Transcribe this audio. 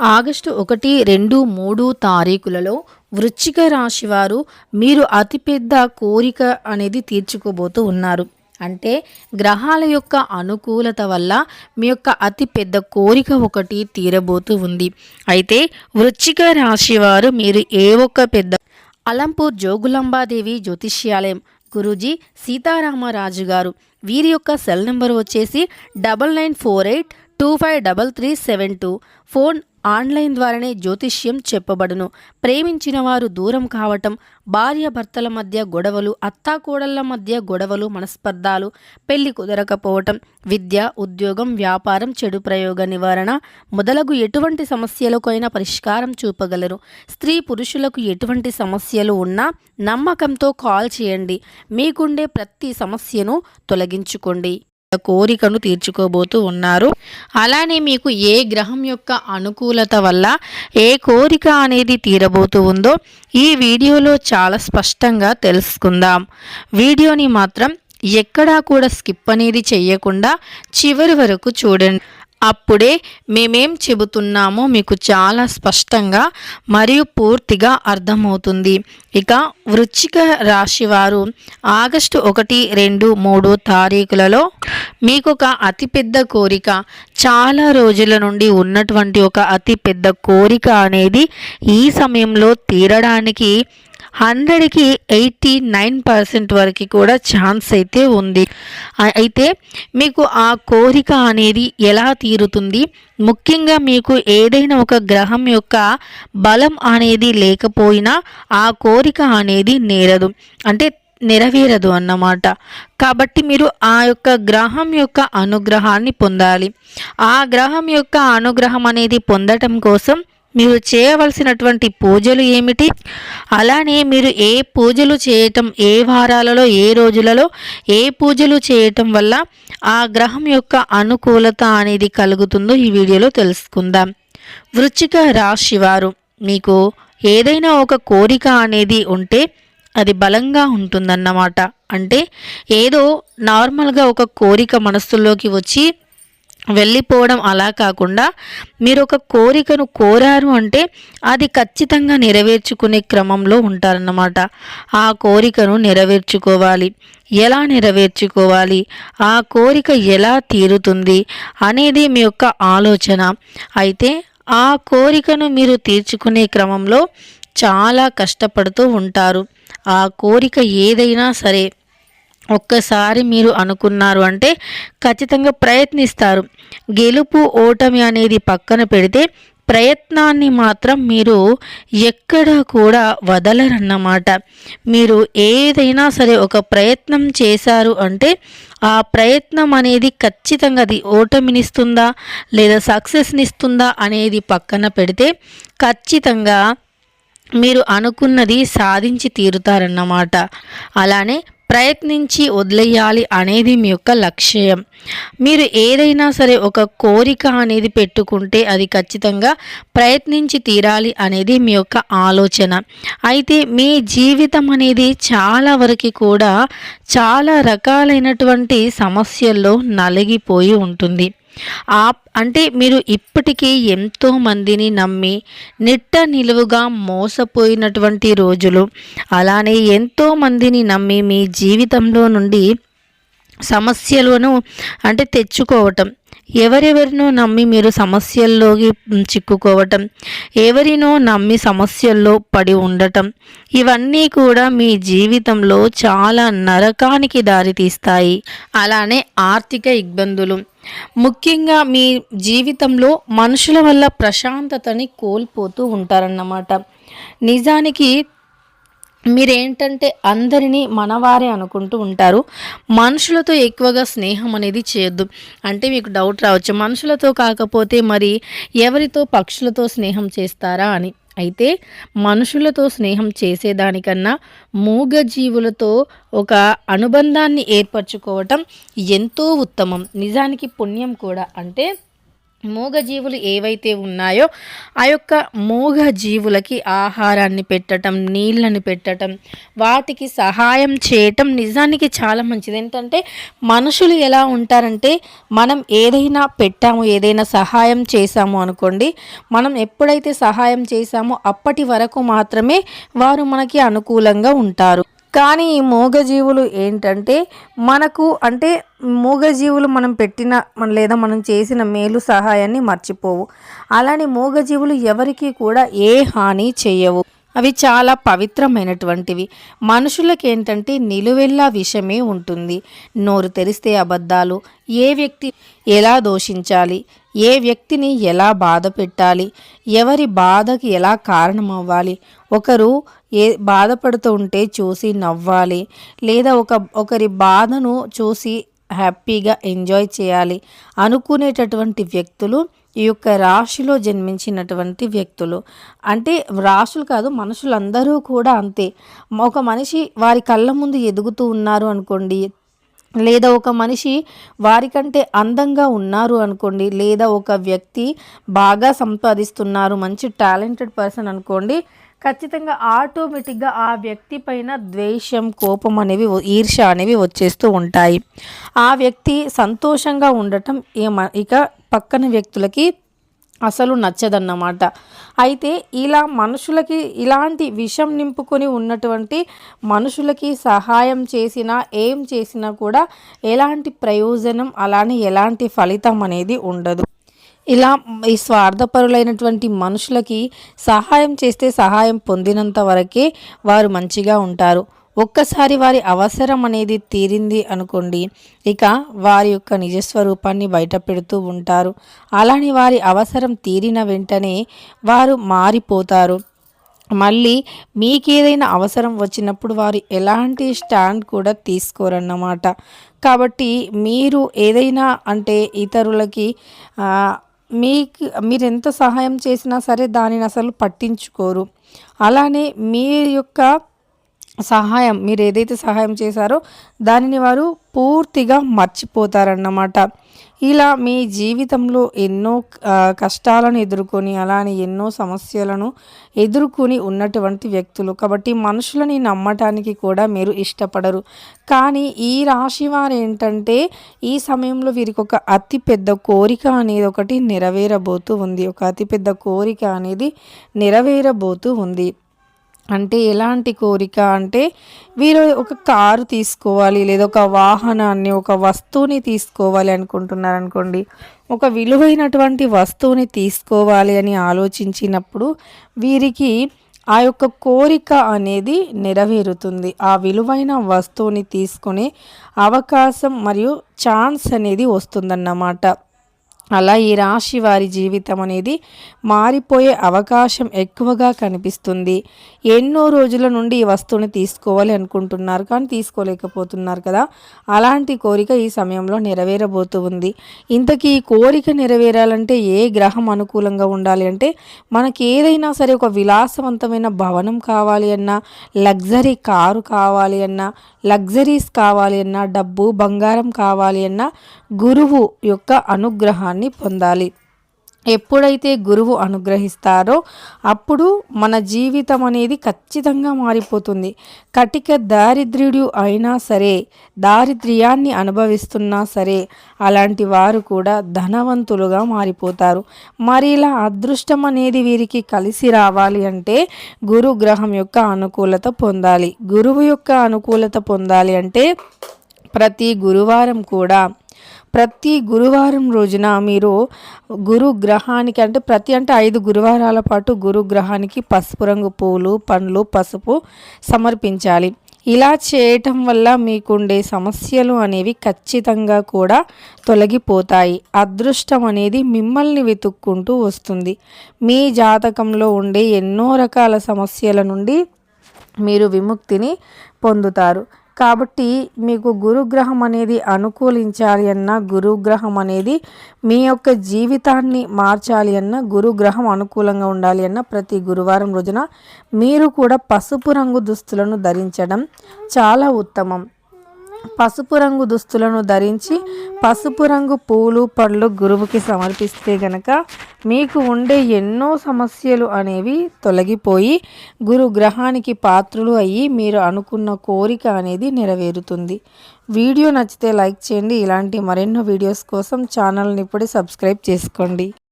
August 1, 2, 3 తారీఖులలో వృశ్చిక రాశి వారు మీరు అతిపెద్ద కోరిక అనేది తీర్చుకోబోతూ ఉన్నారు. అంటే గ్రహాల యొక్క అనుకూలత వల్ల మీ యొక్క అతిపెద్ద కోరిక ఒకటి తీరబోతూ ఉంది. అయితే వృశ్చిక రాశి వారు మీరు ఏ ఒక్క పెద్ద అలంపూర్ జోగులాంబాదేవి జ్యోతిష్యాలయం గురూజీ సీతారామరాజు గారు వీరి యొక్క సెల్ నెంబర్ వచ్చేసి 9948253372. ఫోన్ ఆన్లైన్ ద్వారానే జ్యోతిష్యం చెప్పబడును. ప్రేమించిన వారు దూరం కావటం, భార్యాభర్తల మధ్య గొడవలు, అత్తాకోడళ్ల మధ్య గొడవలు, మనస్పర్ధాలు, పెళ్లి కుదరకపోవటం, విద్య, ఉద్యోగం, వ్యాపారం, చెడు ప్రయోగ నివారణ మొదలగు ఎటువంటి సమస్యలకైనా పరిష్కారం చూపగలరు. స్త్రీ పురుషులకు ఎటువంటి సమస్యలు ఉన్నా నమ్మకంతో కాల్ చేయండి. మీకుండే ప్రతి సమస్యను తొలగించుకోండి. కోరికను తీర్చుకోబోతూ ఉన్నారు. అలానే మీకు ఏ గ్రహం యొక్క అనుకూలత వల్ల ఏ కోరిక అనేది తీరబోతూ ఉందో ఈ వీడియోలో చాలా స్పష్టంగా తెలుసుకుందాం. వీడియోని మాత్రం ఎక్కడా కూడా స్కిప్ అనేది చేయకుండా చివరి వరకు చూడండి. అప్పుడే మేమేం చెబుతున్నామో మీకు చాలా స్పష్టంగా మరియు పూర్తిగా అర్థమవుతుంది. ఇక వృశ్చిక రాశి వారు ఆగస్టు 1, 2, 3 తారీఖులలో మీకు ఒక అతిపెద్ద కోరిక, చాలా రోజుల నుండి ఉన్నటువంటి ఒక అతిపెద్ద కోరిక అనేది ఈ సమయంలో తీరడానికి 100కి 89% వరకు కూడా ఛాన్స్ అయితే ఉంది. అయితే మీకు ఆ కోరిక అనేది ఎలా తీరుతుంది? ముఖ్యంగా మీకు ఏదైనా ఒక గ్రహం యొక్క బలం అనేది లేకపోయినా ఆ కోరిక అనేది నెరవేరదు అన్నమాట. కాబట్టి మీరు ఆ యొక్క గ్రహం యొక్క అనుగ్రహాన్ని పొందాలి. ఆ గ్రహం యొక్క అనుగ్రహం అనేది పొందటం కోసం మీరు చేయవలసినటువంటి పూజలు ఏమిటి? అలానే మీరు ఏ పూజలు చేయటం, ఏ వారాలలో, ఏ రోజులలో ఏ పూజలు చేయటం వల్ల ఆ గ్రహం యొక్క అనుకూలత అనేది కలుగుతుందో ఈ వీడియోలో తెలుసుకుందాం. వృశ్చిక రాశి వారు మీకు ఏదైనా ఒక కోరిక అనేది ఉంటే అది బలంగా ఉంటుందన్నమాట. అంటే ఏదో నార్మల్గా ఒక కోరిక మనస్సులోకి వచ్చి వెళ్ళిపోవడం అలా కాకుండా మీరు ఒక కోరికను కోరారు అంటే అది ఖచ్చితంగా నెరవేర్చుకునే క్రమంలో ఉంటారన్నమాట. ఆ కోరికను నెరవేర్చుకోవాలి. ఎలా నెరవేర్చుకోవాలి, ఆ కోరిక ఎలా తీరుతుంది అనేది మీ యొక్క ఆలోచన. అయితే ఆ కోరికను మీరు తీర్చుకునే క్రమంలో చాలా కష్టపడుతూ ఉంటారు. ఆ కోరిక ఏదైనా సరే ఒక్కసారి మీరు అనుకున్నారు అంటే ఖచ్చితంగా ప్రయత్నిస్తారు. గెలుపు ఓటమి అనేది పక్కన పెడితే ప్రయత్నాన్ని మాత్రం మీరు ఎక్కడ కూడా వదలరన్నమాట. మీరు ఏదైనా సరే ఒక ప్రయత్నం చేశారు అంటే ఆ ప్రయత్నం అనేది ఖచ్చితంగా అది ఓటమినిస్తుందా లేదా సక్సెస్నిస్తుందా అనేది పక్కన పెడితే ఖచ్చితంగా మీరు అనుకున్నది సాధించి తీరుతారన్నమాట. అలానే ప్రయత్నించి వదిలేయాలి అనేది మీ యొక్క లక్ష్యం. మీరు ఏదైనా సరే ఒక కోరిక అనేది పెట్టుకుంటే అది ఖచ్చితంగా ప్రయత్నించి తీరాలి అనేది మీ యొక్క ఆలోచన. అయితే మీ జీవితం అనేది చాలా వరకు కూడా చాలా రకాలైనటువంటి సమస్యల్లో నలిగిపోయి ఉంటుంది. అంటే మీరు ఇప్పటికీ ఎంతో మందిని నమ్మి నిట్ట నిలువుగా మోసపోయినటువంటి రోజులు, అలానే ఎంతో మందిని నమ్మి మీ జీవితంలో నుండి సమస్యలను తెచ్చుకోవటం, ఎవరెవరినో నమ్మి మీరు సమస్యల్లోకి చిక్కుకోవటం, ఎవరినో నమ్మి సమస్యల్లో పడి ఉండటం, ఇవన్నీ కూడా మీ జీవితంలో చాలా నరకానికి దారితీస్తాయి. అలానే ఆర్థిక ఇబ్బందులు, ముఖ్యంగా మీ జీవితంలో మనుషుల వల్ల ప్రశాంతతని కోల్పోతూ ఉంటారన్నమాట. నిజానికి మీరేంటంటే అందరినీ మనవారే అనుకుంటూ ఉంటారు. మనుషులతో ఎక్కువగా స్నేహం అనేది చేయొద్దు. అంటే మీకు డౌట్ రావచ్చు, మనుషులతో కాకపోతే మరి ఎవరితో, పక్షులతో స్నేహం చేస్తారా అని. అయితే మనుషులతో స్నేహం చేసేదానికన్నా మూగజీవులతో ఒక అనుబంధాన్ని ఏర్పరచుకోవటం ఎంతో ఉత్తమం. నిజానికి పుణ్యం కూడా. అంటే మూగజీవులు ఏవైతే ఉన్నాయో ఆ యొక్క మూగజీవులకి ఆహారాన్ని పెట్టడం, నీళ్ళని పెట్టడం, వాటికి సహాయం చేయటం నిజానికి చాలా మంచిది. ఏంటంటే మనుషులు ఎలా ఉంటారంటే, మనం ఏదైనా పెట్టాము, ఏదైనా సహాయం చేశాము అనుకోండి, మనం ఎప్పుడైతే సహాయం చేశామో అప్పటి వరకు మాత్రమే వారు మనకి అనుకూలంగా ఉంటారు. కానీ ఈ మూగజీవులు ఏంటంటే మనకు అంటే మూగజీవులు మనం పెట్టిన లేదా మనం చేసిన మేలు సహాయాన్ని మర్చిపోవు. అలానే మూగజీవులు ఎవరికి కూడా ఏ హాని చేయవు. అవి చాలా పవిత్రమైనటువంటివి. మనుషులకి ఏంటంటే నిలువెల్లా విషమే ఉంటుంది. నోరు తెరిస్తే అబద్ధాలు, ఏ వ్యక్తి ఎలా దూషించాలి, ఏ వ్యక్తిని ఎలా బాధ పెట్టాలి, ఎవరి బాధకి ఎలా కారణమవ్వాలి, ఒకరు బాధపడుతూ ఉంటే చూసి నవ్వాలి, లేదా ఒకరి బాధను చూసి హ్యాపీగా ఎంజాయ్ చేయాలి అనుకునేటటువంటి వ్యక్తులు ఈ యొక్క రాశిలో జన్మించినటువంటి వ్యక్తులు. అంటే రాశులు కాదు, మనుషులందరూ కూడా అంతే. ఒక మనిషి వారి కళ్ళ ముందు ఎదుగుతూ ఉన్నారు అనుకోండి, లేదా ఒక మనిషి వారికంటే అందంగా ఉన్నారు అనుకోండి, లేదా ఒక వ్యక్తి బాగా సంపాదిస్తున్నారు, మంచి టాలెంటెడ్ పర్సన్ అనుకోండి, ఖచ్చితంగా ఆటోమేటిక్గా ఆ వ్యక్తి పైన ద్వేషం, కోపం అనేవి, ఈర్ష్య అనేవి వచ్చేస్తూ ఉంటాయి. ఆ వ్యక్తి సంతోషంగా ఉండటం ఇక పక్కన వ్యక్తులకి అసలు నచ్చదన్నమాట. అయితే ఇలా మనుషులకి ఇలాంటి విషం నింపుకొని ఉన్నటువంటి మనుషులకి సహాయం చేసినా ఏం చేసినా కూడా ఎలాంటి ప్రయోజనం అలానే ఎలాంటి ఫలితం అనేది ఉండదు. ఇలా ఈ స్వార్థపరులైనటువంటి మనుషులకి సహాయం చేస్తే సహాయం పొందినంత వరకే వారు మంచిగా ఉంటారు. ఒక్కసారి వారి అవసరం అనేది తీరింది అనుకోండి, ఇక వారి యొక్క నిజస్వరూపాన్ని బయట పెడుతూ ఉంటారు. అలానే వారి అవసరం తీరిన వెంటనే వారు మారిపోతారు. మళ్ళీ మీకేదైనా అవసరం వచ్చినప్పుడు వారు ఎలాంటి స్టాండ్ కూడా తీసుకోరన్నమాట. కాబట్టి మీరు ఏదైనా అంటే ఇతరులకి మీరు ఎంత సహాయం చేసినా సరే దానిని అసలు పట్టించుకోరు. అలానే మీ యొక్క సహాయం, మీరు ఏదైతే సహాయం చేశారో దానిని వారు పూర్తిగా మర్చిపోతారన్నమాట. ఇలా మీ జీవితంలో ఎన్నో కష్టాలను ఎదుర్కొని అలానే ఎన్నో సమస్యలను ఎదుర్కొని ఉన్నటువంటి వ్యక్తులు. కాబట్టి మనుషులని నమ్మటానికి కూడా మీరు ఇష్టపడరు. కానీ ఈ రాశి వారు ఏంటంటే ఈ సమయంలో వీరికి ఒక అతి పెద్ద కోరిక అనేది ఒకటి నెరవేరబోతూ ఉంది. ఒక అతిపెద్ద కోరిక అనేది నెరవేరబోతూ ఉంది. అంటే ఎలాంటి కోరిక అంటే వీరు ఒక కారు తీసుకోవాలి, లేదా ఒక వాహనాన్ని, ఒక వస్తువుని తీసుకోవాలి అనుకుంటున్నారు అనుకోండి. ఒక విలువైనటువంటి వస్తువుని తీసుకోవాలి అని ఆలోచించినప్పుడు వీరికి ఆ యొక్క కోరిక అనేది నెరవేరుతుంది. ఆ విలువైన వస్తువుని తీసుకునే అవకాశం మరియు ఛాన్స్ అనేది వస్తుందన్నమాట. అలా ఈ రాశి వారి జీవితం అనేది మారిపోయే అవకాశం ఎక్కువగా కనిపిస్తుంది. ఎన్నో రోజుల నుండి ఈ వస్తువుని తీసుకోవాలి అనుకుంటున్నారు కానీ తీసుకోలేకపోతున్నారు కదా, అలాంటి కోరిక ఈ సమయంలో నెరవేరబోతూ ఉంది. ఇంతకీ ఈ కోరిక నెరవేరాలంటే ఏ గ్రహం అనుకూలంగా ఉండాలి అంటే, మనకి ఏదైనా సరే ఒక విలాసవంతమైన భవనం కావాలి అన్నా, లగ్జరీ కారు కావాలి అన్నా, లగ్జరీస్ కావాలి అన్నా, డబ్బు బంగారం కావాలి అన్నా గురువు యొక్క అనుగ్రహాన్ని పొందాలి. ఎప్పుడైతే గురువు అనుగ్రహిస్తారో అప్పుడు మన జీవితం అనేది ఖచ్చితంగా మారిపోతుంది. కటిక దారిద్ర్యుడు అయినా సరే, దారిద్ర్యాన్ని అనుభవిస్తున్నా సరే అలాంటి వారు కూడా ధనవంతులుగా మారిపోతారు. మరి ఇలా అదృష్టం అనేది వీరికి కలిసి రావాలి అంటే గురు గ్రహం యొక్క అనుకూలత పొందాలి. గురువు యొక్క అనుకూలత పొందాలి అంటే ప్రతి గురువారం రోజున మీరు గురు గ్రహానికి అంటే 5 గురువారాల పాటు గురు గ్రహానికి పసుపు రంగు పూలు, పండ్లు, పసుపు సమర్పించాలి. ఇలా చేయటం వల్ల మీకుండే సమస్యలు అనేవి ఖచ్చితంగా కూడా తొలగిపోతాయి. అదృష్టం అనేది మిమ్మల్ని వెతుక్కుంటూ వస్తుంది. మీ జాతకంలో ఉండే ఎన్నో రకాల సమస్యల నుండి మీరు విముక్తిని పొందుతారు. కాబట్టి మీకు గురుగ్రహం అనేది అనుకూలించాలి అన్నా, గురుగ్రహం అనేది మీ యొక్క జీవితాన్ని మార్చాలి అన్నా, గురుగ్రహం అనుకూలంగా ఉండాలి అన్నా ప్రతి గురువారం రోజున మీరు కూడా పసుపు రంగు దుస్తులను ధరించడం చాలా ఉత్తమం. పసుపు రంగు దుస్తులను ధరించి పసుపు రంగు పూలు పళ్ళు గురువుకి సమర్పిస్తే గనక మీకు ఉండే ఎన్నో సమస్యలు అనేవి తొలగిపోయి గురు గ్రహానికి పాత్రులు అయ్యి మీరు అనుకున్న కోరిక అనేది నెరవేరుతుంది. వీడియో నచ్చితే లైక్ చేయండి. ఇలాంటి మరెన్నో వీడియోస్ కోసం ఛానల్ని ఇప్పుడే సబ్స్క్రైబ్ చేసుకోండి.